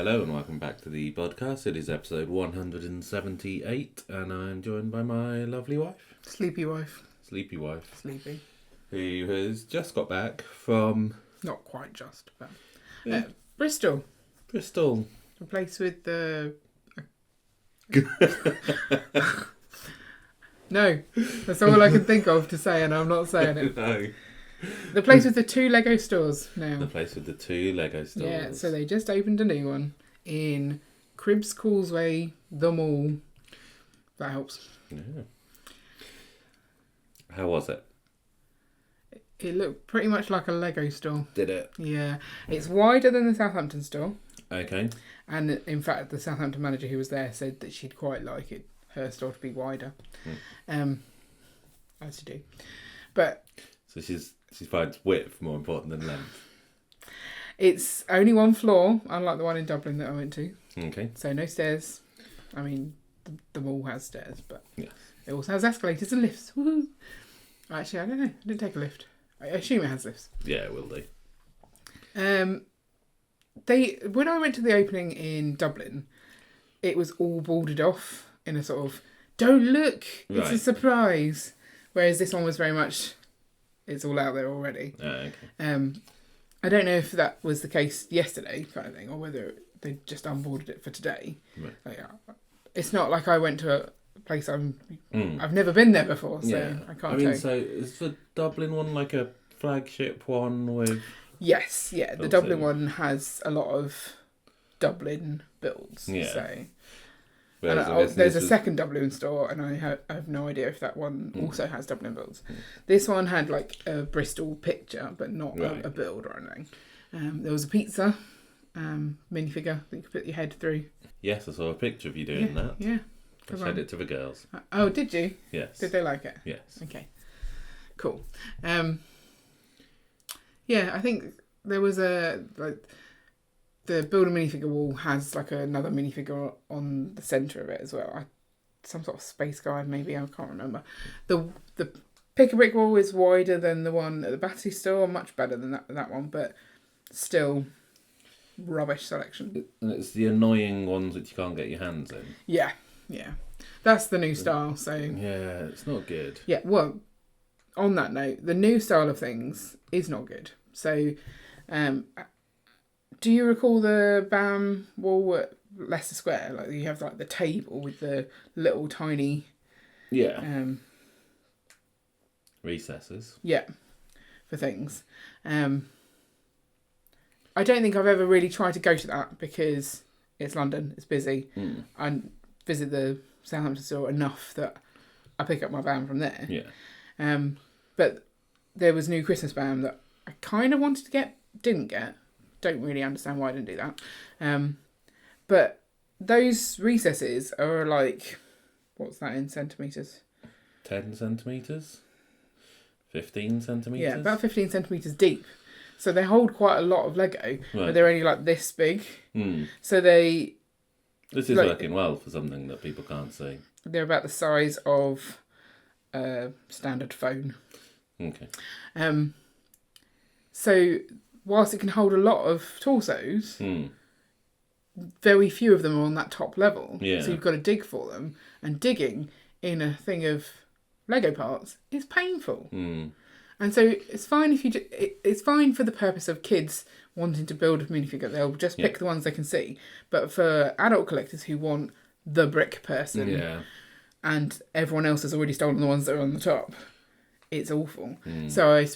Hello and welcome back to the Bodcast. It is episode 178 and I'm joined by my lovely wife. Sleepy wife. Sleepy wife. Sleepy. Who has just got back from... Not quite just, but... Yeah. Bristol. Bristol. A place with the... No, that's all I can think of to say and I'm not saying it. No. The place with the 2 Lego stores now. The place with the 2 Lego stores. Yeah, so they just opened a new one in Causeway, the mall. That helps. Yeah. How was it? It looked pretty much like a Lego store. Did it? Yeah. It's wider than the Southampton store. Okay. And in fact, the Southampton manager who was there said that she'd quite like it, her store to be wider. As you do. But... So she finds width more important than length. It's only 1 floor, unlike the one in Dublin that I went to. Okay. So no stairs. I mean, the mall has stairs, but yes. It also has escalators and lifts. Woohoo! Actually, I don't know. I didn't take a lift. I assume it has lifts. Yeah, it will do. When I went to the opening in Dublin, it was all boarded off in a sort of, don't look, it's a surprise. Whereas this one was very much... It's all out there already. Okay. I don't know if that was the case yesterday, kind of thing, or whether they just unboarded it for today. Right. Like, it's not like I went to a place I've never been there before, so I can't tell. So is the Dublin one like a flagship one with? Yes, yeah. The Dublin one has a lot of Dublin builds. Yeah. So. There's a second Dublin store, and I have no idea if that one also has Dublin builds. This one had like a Bristol picture, but not a build or anything. There was a pizza minifigure that you could put your head through. Yes, I saw a picture of you doing that. Yeah. I showed it to the girls. Oh, did you? Yes. Did they like it? Yes. Okay. Cool. Yeah, I think there was the build a minifigure wall has like another minifigure on the centre of it as well. Some sort of space guide maybe, I can't remember. The pick a brick wall is wider than the one at the Battersea store, much better than that one, but still rubbish selection. And it's the annoying ones that you can't get your hands in. Yeah. That's the new style, so... Yeah, it's not good. Yeah, well, on that note, the new style of things is not good. So, do you recall the BAM wall at Leicester Square? Like you have like the table with the little tiny recesses. Yeah, for things. I don't think I've ever really tried to go to that because it's London, it's busy. I visit the Southampton store enough that I pick up my BAM from there. Yeah. But there was new Christmas BAM that I kind of wanted to get, didn't get. Don't really understand why I didn't do that. But those recesses are like, what's that in centimetres? 10 centimetres? 15 centimetres? Yeah, about 15 centimetres deep. So they hold quite a lot of Lego, but they're only like this big. So they... This is working well for something that people can't see. They're about the size of a standard phone. Okay. So... Whilst it can hold a lot of torsos, very few of them are on that top level. Yeah. So you've got to dig for them. And digging in a thing of Lego parts is painful. And so it's fine if it's fine for the purpose of kids wanting to build a minifigure. They'll just pick the ones they can see. But for adult collectors who want the brick person and everyone else has already stolen the ones that are on the top... It's awful. So I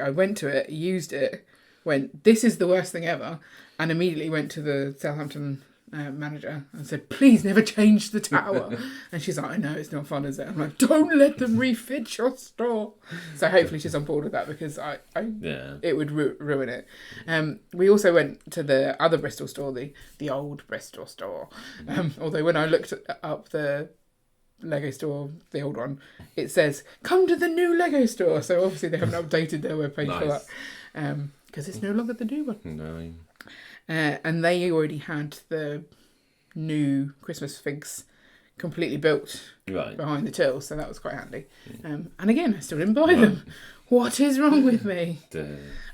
went to it, used it, went, this is the worst thing ever, and immediately went to the Southampton manager and said, please never change the tower. And she's like, I know, it's not fun, is it? I'm like, don't let them refit your store. So hopefully she's on board with that because it would ruin it. We also went to the other Bristol store, the old Bristol store. Although when I looked up the Lego store, the old one, it says come to the new Lego store, so obviously they haven't updated their webpage for that because it's no longer the new one. No. And they already had the new Christmas figs completely built right. behind the till, so that was quite handy. And again, I still didn't buy them. What is wrong with me?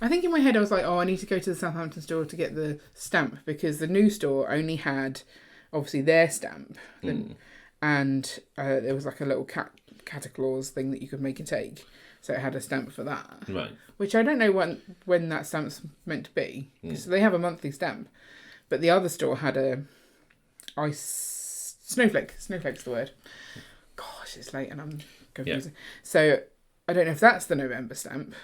I think in my head I was like, I need to go to the Southampton store to get the stamp, because the new store only had, obviously, their stamp. And there was like a little cataclaws thing that you could make and take. So it had a stamp for that. Right. Which I don't know when that stamp's meant to be. Because they have a monthly stamp. But the other store had a snowflake. Snowflake's the word. Gosh, it's late and I'm confusing. Yeah. So I don't know if that's the November stamp.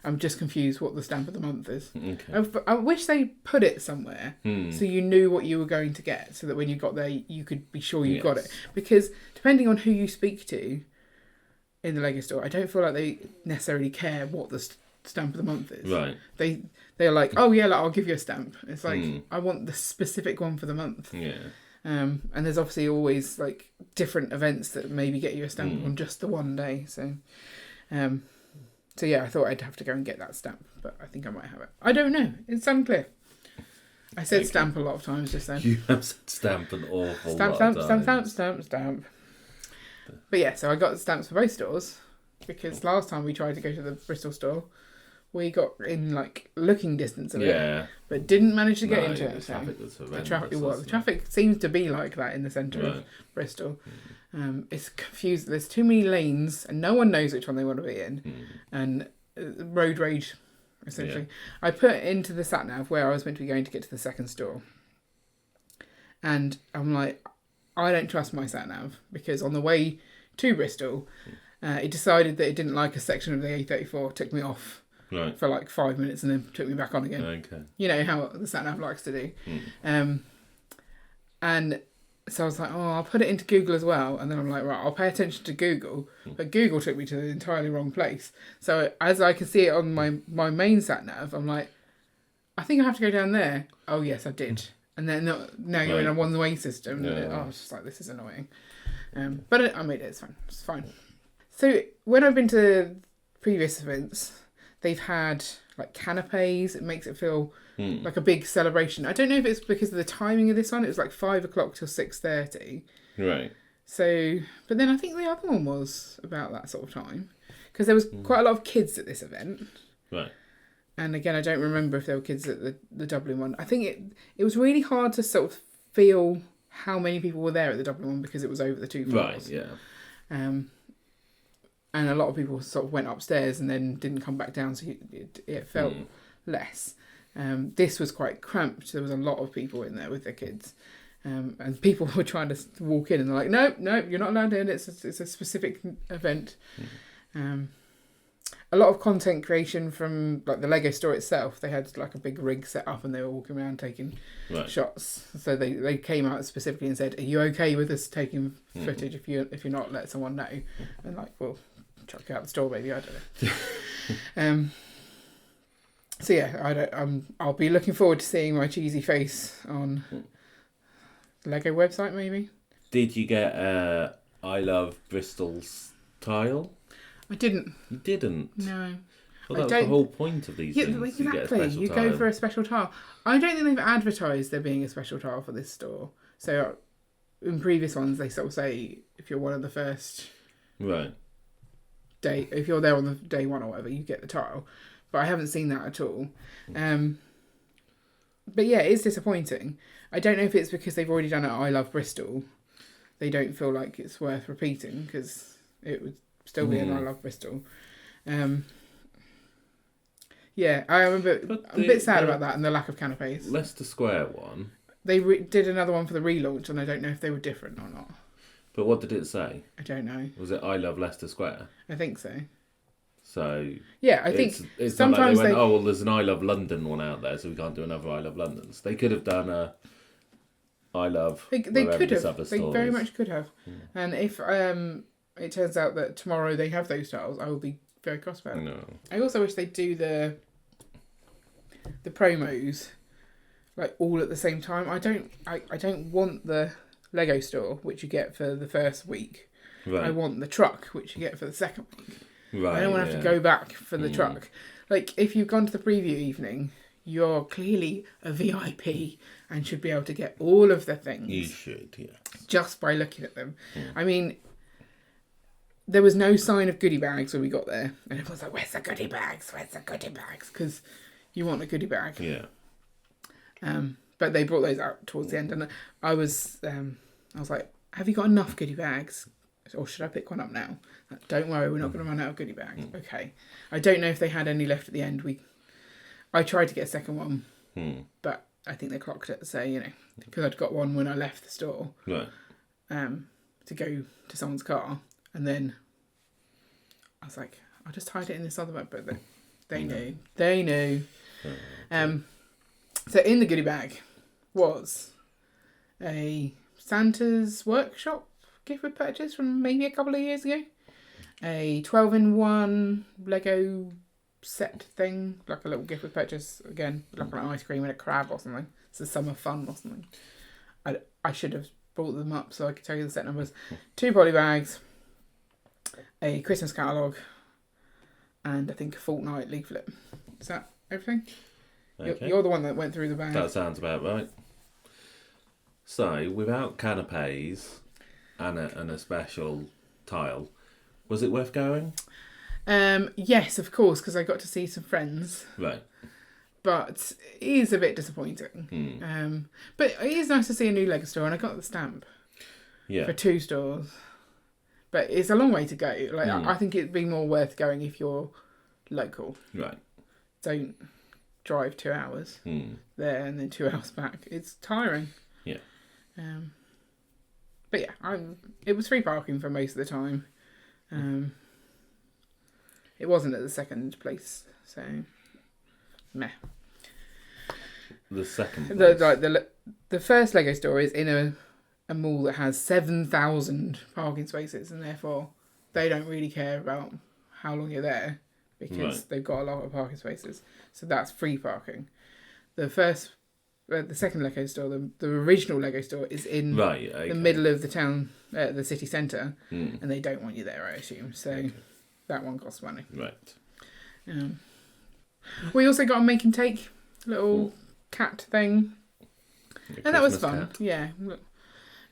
I'm just confused what the stamp of the month is. Okay. I wish they put it somewhere so you knew what you were going to get, so that when you got there you could be sure you got it. Because depending on who you speak to in the Lego store, I don't feel like they necessarily care what the stamp of the month is. Right. They're like, oh yeah, I'll give you a stamp. It's like, I want the specific one for the month. Yeah. And there's obviously always like different events that maybe get you a stamp on just the one day. So yeah, I thought I'd have to go and get that stamp, but I think I might have it. I don't know. It's unclear. I said stamp a lot of times just then. You have said stamp an awful lot of times. Stamp. But yeah, so I got stamps for both stores, because last time we tried to go to the Bristol store, we got in like looking distance of it, but didn't manage to get into it. The traffic was horrendous. The traffic seems to be like that in the centre of Bristol. It's confused. There's too many lanes, and no one knows which one they want to be in, and road rage, essentially. I put into the sat nav where I was meant to be going to get to the second store, and I'm like, I don't trust my sat nav, because on the way to Bristol, it decided that it didn't like a section of the A34, took me off. Right. For like 5 minutes and then took me back on again. Okay. You know how the sat nav likes to do. And so I was like, I'll put it into Google as well. And then I'm like, right, I'll pay attention to Google. But Google took me to the entirely wrong place. So as I can see it on my main sat nav, I'm like, I think I have to go down there. Oh yes, I did. And then now you're in a one-way system. I was just like, this is annoying. But I made it. It's fine. It's fine. So when I've been to previous events, they've had like canapes. It makes it feel like a big celebration. I don't know if it's because of the timing of this one. It was like 5 o'clock till 6:30. Right. So, but then I think the other one was about that sort of time, because there was quite a lot of kids at this event. Right. And again, I don't remember if there were kids at the Dublin one. I think it was really hard to sort of feel how many people were there at the Dublin one, because it was over the 2 floors. Right. Yeah. And a lot of people sort of went upstairs and then didn't come back down, so it felt less. This was quite cramped. There was a lot of people in there with their kids. And people were trying to walk in and they're like, no, you're not allowed in. It's a specific event. A lot of content creation from like the Lego store itself. They had like a big rig set up and they were walking around taking shots. So they came out specifically and said, are you okay with us taking footage? If you're not, let someone know. And like, well, chuck you out the store, maybe, I don't know. So yeah, I'll be looking forward to seeing my cheesy face on the Lego website, maybe. Did you get I Love Bristol's tile? I didn't. You didn't? No. Well, that's the whole point of these things. Exactly. You go for a special tile. I don't think they've advertised there being a special tile for this store. So in previous ones, they sort of say if you're one of the first day, if you're there on the day one or whatever, you get the tile. But I haven't seen that at all. But yeah, it's disappointing. I don't know if it's because they've already done it at I Love Bristol. They don't feel like it's worth repeating, because it would still be an I Love Bristol. Yeah, I'm a bit sad about that and the lack of canapes. Leicester Square one. They did another one for the relaunch, and I don't know if they were different or not. But what did it say? I don't know. Was it I Love Leicester Square? I think so. So yeah, I think it's sometimes not like they went, oh well, there's an I Love London one out there, so we can't do another I Love Londons. They could have done a I Love. They could have. They very much could have. And if it turns out that tomorrow they have those tiles, I will be very cross about it. No. I also wish they'd do the promos like all at the same time. I don't want the Lego store, which you get for the first week. Right. I want the truck, which you get for the second week. Right. I don't want to have to go back for the truck. Like if you've gone to the preview evening, you're clearly a VIP and should be able to get all of the things. You should, yeah. Just by looking at them. I mean, there was no sign of goodie bags when we got there. And everyone's like, where's the goodie bags? Where's the goodie bags? Because you want a goodie bag. Yeah. But they brought those out towards the end. And I was like, have you got enough goodie bags? Or should I pick one up now? Like, don't worry, we're not going to run out of goodie bags. Okay. I don't know if they had any left at the end. I tried to get a second one. But I think they clocked it. So, because I'd got one when I left the store. Right. To go to someone's car. And then I was like, I'll just hide it in this other bag. But they knew. They knew. So in the goodie bag was a Santa's Workshop gift with purchase from maybe a couple of years ago. A 12-in-1 Lego set thing. Like a little gift with purchase. Again, like an ice cream and a crab or something. It's a summer fun or something. I should have brought them up so I could tell you the set numbers. 2 poly bags. A Christmas catalogue, and I think a fortnight leaflet. Is that everything? Okay. You're the one that went through the bag. That sounds about right. So, without canapes and a special tile, was it worth going? Yes, of course, because I got to see some friends. Right. But it is a bit disappointing. But it is nice to see a new Lego store, and I got the stamp. Yeah. For 2 stores. But it's a long way to go. Like I think it'd be more worth going if you're local. Right. Don't drive 2 hours there and then 2 hours back. It's tiring. Yeah. But yeah, it was free parking for most of the time. It wasn't at the second place, so meh. The second place. The first Lego store is in a mall that has 7,000 parking spaces, and therefore they don't really care about how long you're there because they've got a lot of parking spaces. So that's free parking. The second Lego store, the original Lego store, is in the middle of the town, the city centre, and they don't want you there, I assume. So that one costs money. Right. We also got a make and take little cat thing, and that was fun. Cat. Yeah.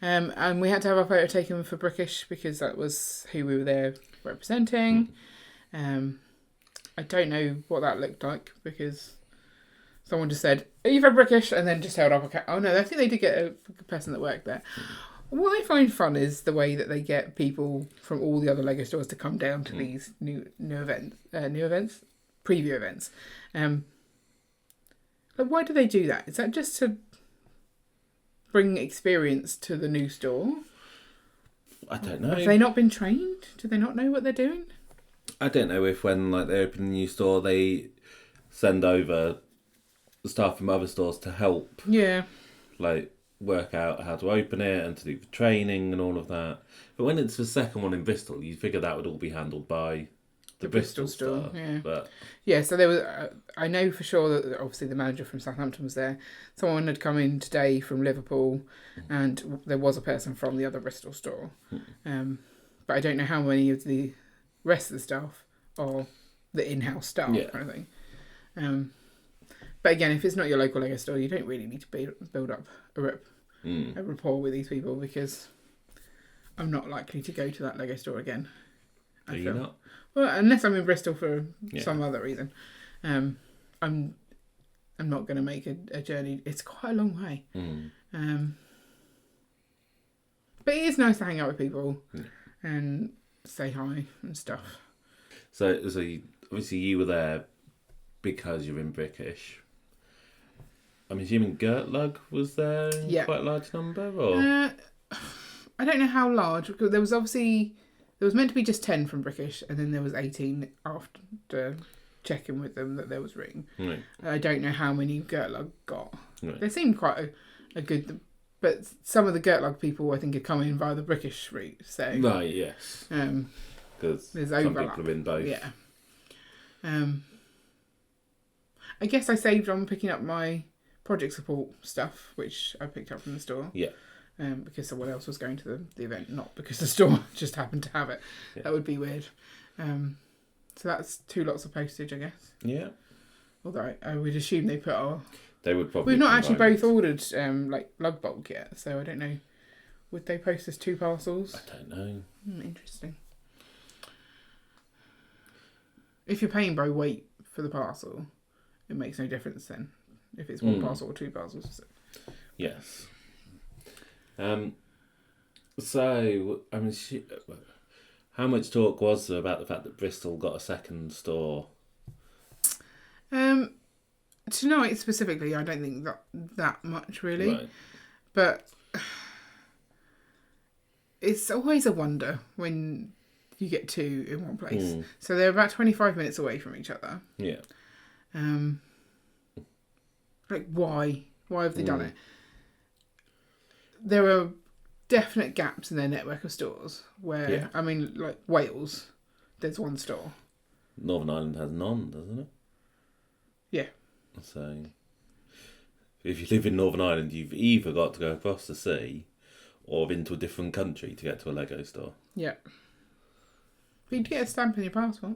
And we had to have our photo taken for Brickish because that was who we were there representing. I don't know what that looked like because someone just said, "Are you for Brickish?" and then just held up a cat. Oh no, I think they did get a person that worked there. What I find fun is the way that they get people from all the other Lego stores to come down to these new preview events. Why do they do that? Is that just to bring experience to the new store? I don't know. Have they not been trained? Do they not know what they're doing? I don't know if when they open a new store they send over staff from other stores to help. Yeah. Work out how to open it and to do the training and all of that. But when it's the second one in Bristol, you figure that would all be handled by the Bristol store. Yeah. But yeah, so there was. I know for sure that obviously the manager from Southampton was there. Someone had come in today from Liverpool, and there was a person from the other Bristol store. But I don't know how many of the rest of the staff are the in-house staff kind of thing. But again, if it's not your local Lego store, you don't really need to build up a rapport with these people because I'm not likely to go to that Lego store again. Are you not? Well, unless I'm in Bristol for some other reason. I'm not going to make a journey. It's quite a long way. But it is nice to hang out with people and say hi and stuff. So obviously you were there because you're in Brickish. I'm assuming Gertlug was there in quite a large number, or I don't know how large because there was meant to be just 10 from Brickish, and then there was 18 after checking with them that there was room. Right. I don't know how many Gertlug got. Right. They seemed quite a good, but some of the Gertlug people I think had come in via the Brickish route. So right, yes, because there's some overlap. people are in both. Yeah. I guess I saved on picking up my project support stuff, which I picked up from the store. Yeah. Because someone else was going to the event, not because the store just happened to have it. Yeah. That would be weird. So that's 2 lots of postage, I guess. Yeah. Although I would assume they put our... They would probably... We've not actually both ordered lug bulk yet, so I don't know. Would they post us 2 parcels? I don't know. Interesting. If you're paying by weight for the parcel, it makes no difference then. If it's 1 parcel or 2 parcels. So. Yes. So, I mean, how much talk was there about the fact that Bristol got a second store? Tonight specifically, I don't think that much really. Right. But it's always a wonder when you get 2 in one place. So they're about 25 minutes away from each other. Yeah. Like, why? Why have they done it? There are definite gaps in their network of stores where, I mean, like Wales, there's 1 store. Northern Ireland has none, doesn't it? Yeah. So, if you live in Northern Ireland, you've either got to go across the sea or into a different country to get to a Lego store. Yeah. But you'd get a stamp in your passport.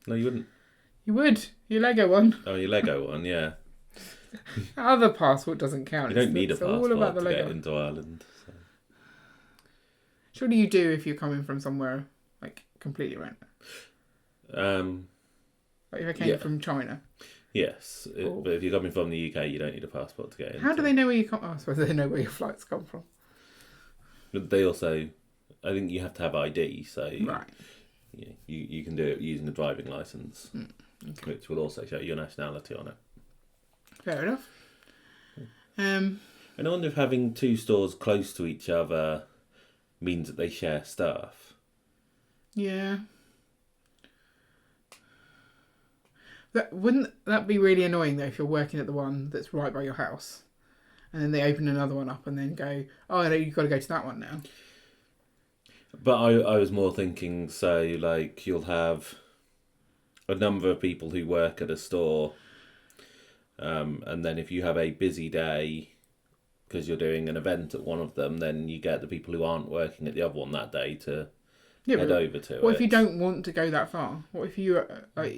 No, you wouldn't. You would. Your Lego one. Oh, your Lego one, yeah. Other passport doesn't count. You don't need a passport all about the to Lego. get into Ireland. So. Surely you do if you're coming from somewhere, like, completely random. Like if I came from China. Yes, but if you're coming from the UK, you don't need a passport to get in. How do they know where you come? Oh, I suppose they know where your flights come from. But they also, I think you have to have ID, so right. You can do it using the driving licence, which will also show your nationality on it. Fair enough. And I wonder if having 2 stores close to each other means that they share stuff. Yeah. Wouldn't that be really annoying though if you're working at the one that's right by your house and then they open another one up and then go, oh no, you've got to go to that one now. But I was more thinking, so like you'll have a number of people who work at a store, and then if you have a busy day because you're doing an event at one of them, then you get the people who aren't working at the other one that day to head over to it. What if you don't want to go that far? What if you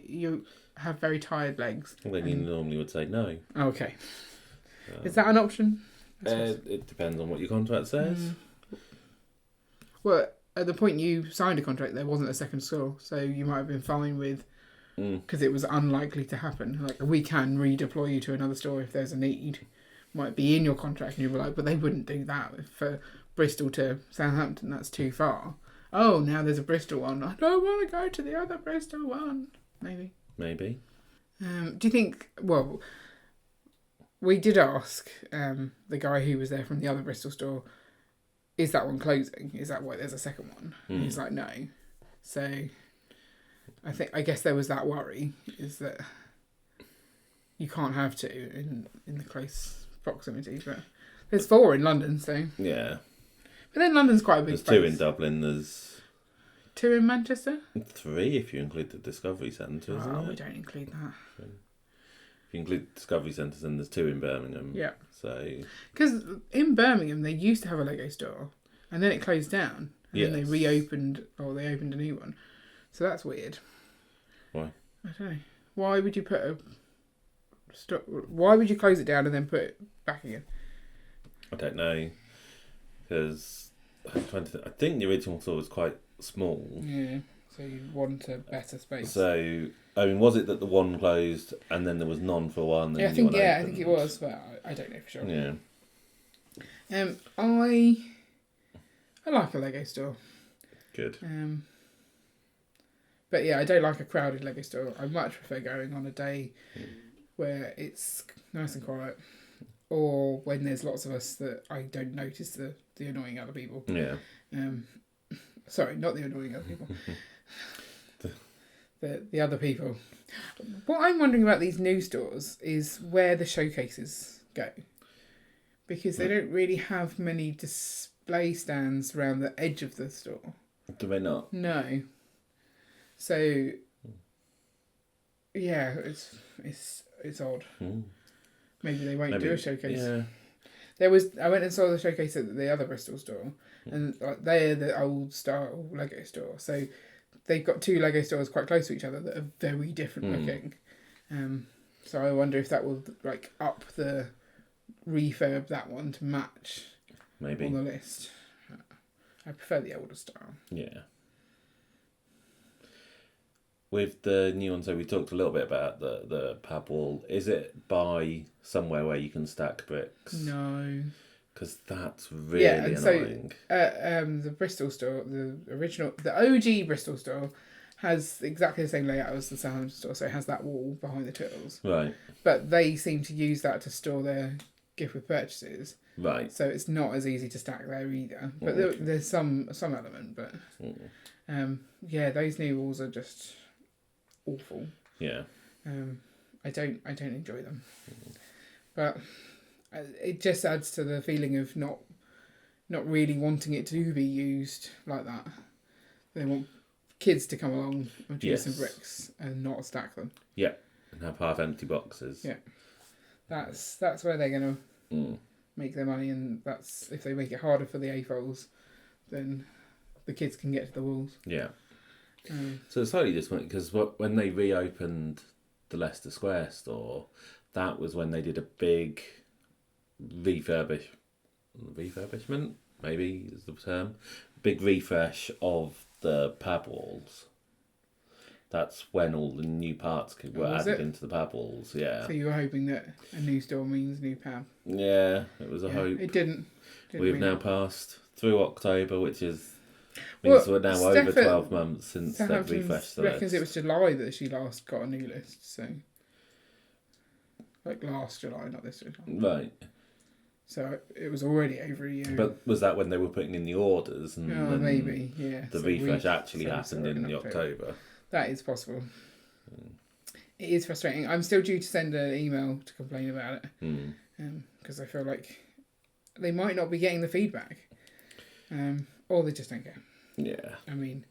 you have very tired legs? Well, then you normally would say no. Okay. Is that an option? It depends on what your contract says. Well, at the point you signed a contract, there wasn't a second store, so you might have been fine with, because it was unlikely to happen. Like, we can redeploy you to another store if there's a need. Might be in your contract, and you were like, but they wouldn't do that for Bristol to Southampton. That's too far. Oh, now there's a Bristol one. I don't want to go to the other Bristol one. Maybe. Do you think? Well, we did ask the guy who was there from the other Bristol store, is that one closing? Is that why there's a second one? And he's like, no. So I guess there was that worry, is that you can't have 2 in the close proximity. But there's 4 in London, so yeah. But then London's quite a big There's place. 2 in Dublin. There's 2 in Manchester. 3 if you include the Discovery Centre, isn't it? We don't include that. If you include Discovery Centres, then there's 2 in Birmingham. Yeah. So. Because in Birmingham, they used to have a Lego store, and then it closed down, and then they reopened, or they opened a new one. So that's weird. Why? I don't know. Why would you put Why would you close it down and then put it back again? I don't know, because I'm trying to. I think the original store was quite small. Yeah. So you want a better space. So I mean, was it that the one closed and then there was none for one? Yeah, I think it was, but I don't know for sure. Yeah. I like a Lego store. Good. But yeah, I don't like a crowded Lego store. I much prefer going on a day where it's nice and quiet, or when there's lots of us that I don't notice the annoying other people. Yeah. Sorry, not the annoying other people. The other people. What I'm wondering about these new stores is where the showcases go. Because they don't really have many display stands around the edge of the store. Do they not? No. So, yeah, it's odd. Maybe they won't do a showcase. Yeah. I went and saw the showcase at the other Bristol store, and they're the old style Lego store. So they've got 2 Lego stores quite close to each other that are very different looking. So I wonder if that will like up the refurb that one to match maybe on the list. I prefer the older style. Yeah. With the new one, so we talked a little bit about the pad wall. Is it by somewhere where you can stack bricks? No. Because that's really annoying. So, the Bristol store, the OG Bristol store, has exactly the same layout as the Southampton store, so it has that wall behind the tills. Right. But they seem to use that to store their gift with purchases. Right. So it's not as easy to stack there either. But there's some element, but those new walls are just awful. Yeah. I don't enjoy them. But it just adds to the feeling of not really wanting it to be used like that. They want kids to come along and use some bricks and not stack them. Yeah, and have half empty boxes. Yeah, that's where they're gonna make their money, and that's if they make it harder for the AFOLs, then the kids can get to the walls. Yeah. So it's slightly disappointing because when they reopened the Leicester Square store, that was when they did a big refurbishment, maybe is the term, big refresh of the pad walls. That's when all the new parts were added into the pad walls. Yeah. So you were hoping that a new store means new pad. Yeah, it was a hope. It didn't We've now passed through October, which means we're now over 12 months since they've refreshed the reckons list. It was July that she last got a new list, so like last July, not this July. Right. So it was already over a year. But was that when they were putting in the orders? And maybe, yeah. The refresh actually happened in the October. That is possible. It is frustrating. I'm still due to send an email to complain about it. Because I feel like they might not be getting the feedback. Or they just don't care. Yeah. I mean,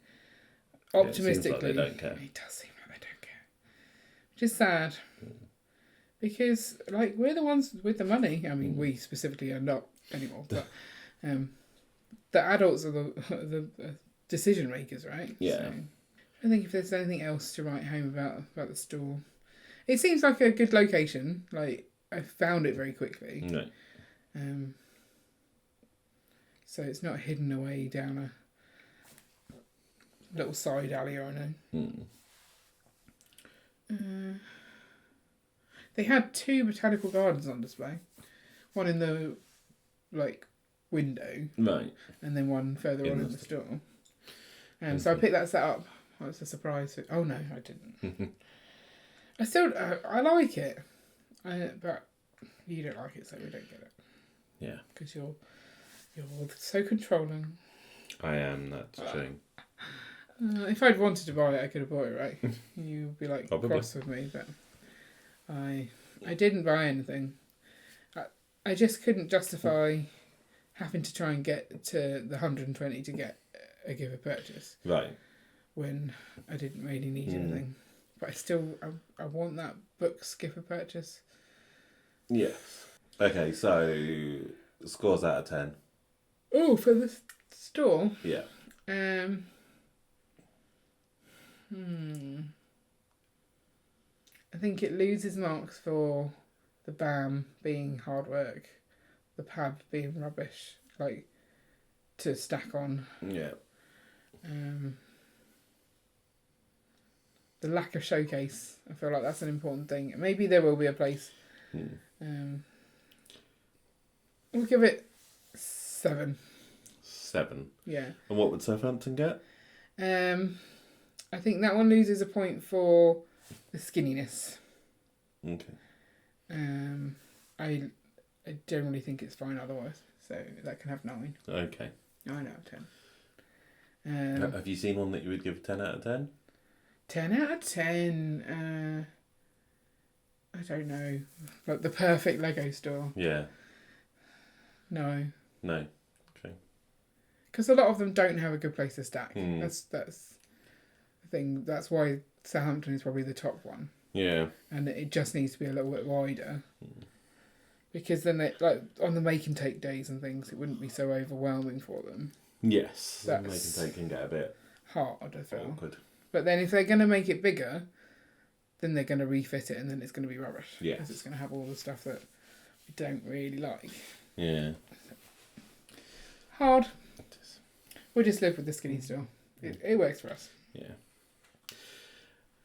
optimistically, it seems like they don't care. It does seem like they don't care. Which is sad. Because, like, we're the ones with the money. I mean, we specifically are not anymore. But the adults are the decision makers, right? Yeah. So, I think if there's anything else to write home about the store. It seems like a good location. Like, I found it very quickly. No. So it's not hidden away down a little side alley or anything. They had 2 botanical gardens on display. One in the, like, window. Right. And then one further on in the store. So I picked that set up. That was a surprise. Oh, no, I didn't. I like it. But you don't like it, so we don't get it. Yeah. Because you're so controlling. I am, that's true. If I'd wanted to buy it, I could have bought it, right? You'd be like Probably. cross with me, but I didn't buy anything. I just couldn't justify having to try and get to the 120 to get a giver purchase. Right. When I didn't really need anything. But I want that book's giver purchase. Yes. Okay, so scores out of 10. Oh, for the store? Yeah. I think it loses marks for the BAM being hard work, the pad being rubbish, like, to stack on. Yeah. The lack of showcase, I feel like that's an important thing. Maybe there will be a place. We'll give it 7. 7. Yeah. And what would Southampton get? I think that one loses a point for the skinniness. Okay. I generally think it's fine otherwise, so that can have 9. Okay. 9 out of 10. Have you seen one that you would give 10 out of 10? 10 out of 10. I don't know. Like the perfect Lego store. Yeah. No. No. Okay. Because a lot of them don't have a good place to stack. Mm. That's the thing. That's why Southampton is probably the top one. Yeah. And it just needs to be a little bit wider. Because then, like on the make and take days and things, it wouldn't be so overwhelming for them. Yes. That's Make and take can get a bit hard, I feel. awkward. But then if they're going to make it bigger, then they're going to refit it and then it's going to be rubbish. Yeah. Because it's going to have all the stuff that we don't really like. Yeah. Hard. We'll just live with the skinny store. It works for us. Yeah.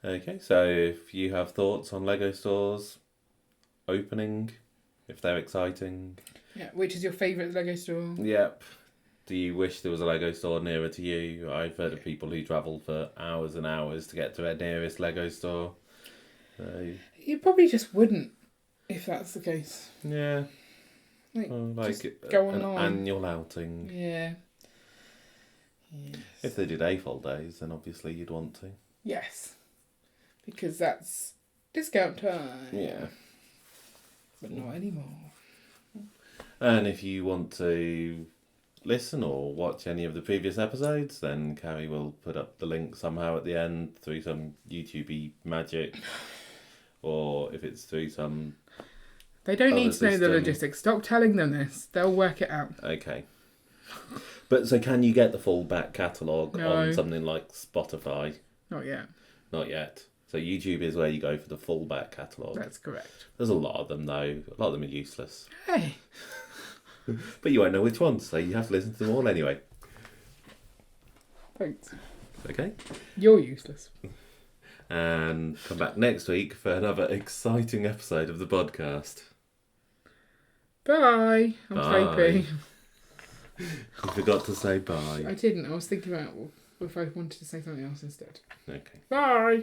Okay, so if you have thoughts on Lego stores opening, if they're exciting. Yeah, which is your favourite Lego store? Yep. Do you wish there was a Lego store nearer to you? I've heard of people who travel for hours and hours to get to their nearest Lego store. You probably just wouldn't, if that's the case. Yeah. Like just go an on. annual outing. Yeah. Yes. If they did AFOL days, then obviously you'd want to. Yes. Because that's discount time. Yeah. But not anymore. And if you want to listen or watch any of the previous episodes, then Carrie will put up the link somehow at the end through some YouTube-y magic. Or if it's through some... They don't need to know the system. logistics. Stop telling them this. They'll work it out. Okay. But so can you get the full back catalogue on something like Spotify? Not yet. Not yet. So YouTube is where you go for the full back catalogue. That's correct. There's a lot of them though. A lot of them are useless. Hey. But you won't know which ones, so you have to listen to them all anyway. Thanks. Okay. You're useless. And come back next week for another exciting episode of the podcast. Bye. I'm sleepy. You forgot to say bye. I didn't. I was thinking about if I wanted to say something else instead. Okay. Bye.